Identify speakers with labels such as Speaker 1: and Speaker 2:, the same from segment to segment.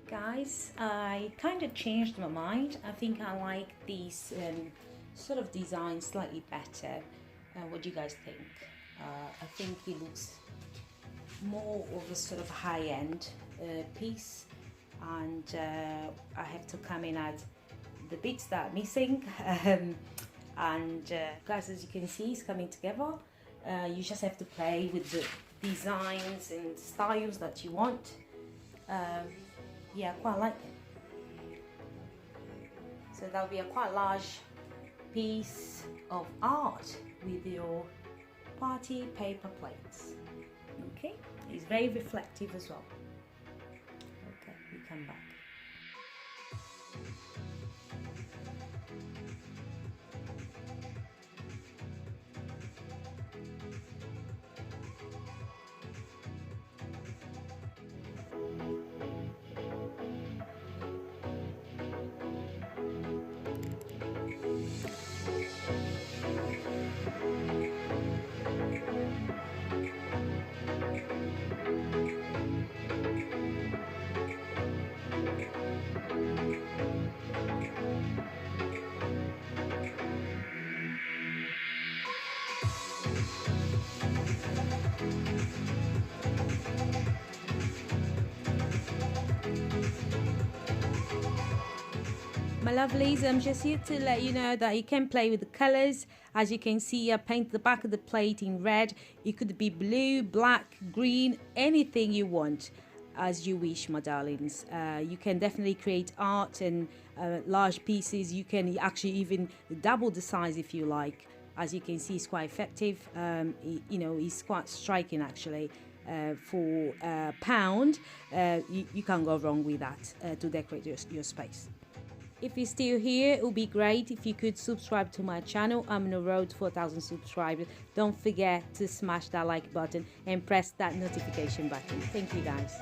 Speaker 1: Guys, I kind of changed my mind. I think I like these sort of design slightly better. What do you guys think? I think it looks more of a sort of high-end piece, and I have to come in at the bits that are missing. And guys, as you can see, it's coming together. You just have to play with the designs and styles that you want. Yeah, I quite like it. So that'll be a quite large piece of art with your party paper plates. Okay, it's very reflective as well. Okay, we come back. My lovelies, I'm just here to let you know that you can play with the colors. As you can see, I painted the back of the plate in red. It could be blue, black, green, anything you want, as you wish, my darlings. You can definitely create art and large pieces. You can actually even double the size if you like. As you can see, it's quite effective. It's quite striking actually. For a pound, you can't go wrong with that to decorate your space. If you're still here, it would be great if you could subscribe to my channel. I'm on the road to 4,000 subscribers. Don't forget to smash that like button and press that notification button. Thank you, guys.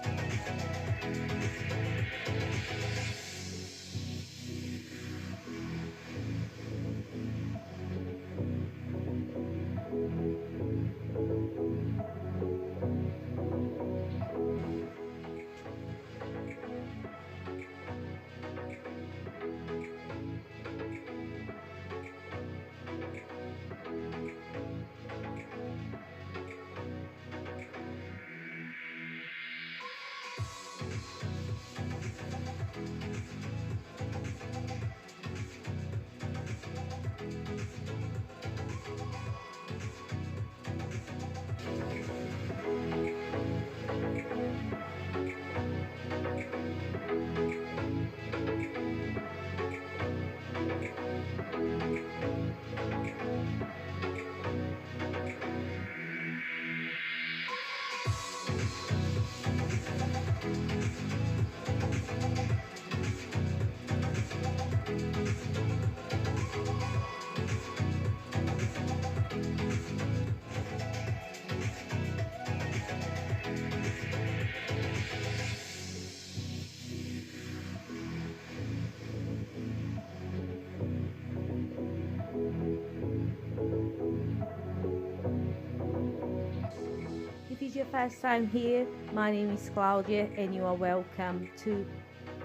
Speaker 1: If it's your first time here, my name is Claudia and you are welcome to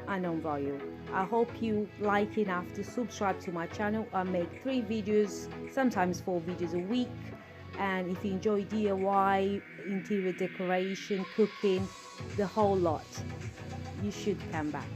Speaker 1: Unknown Royal. I hope you like enough to subscribe to my channel. I make 3 videos, sometimes 4 videos a week. And if you enjoy DIY, interior decoration, cooking, the whole lot, you should come back.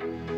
Speaker 1: Bye.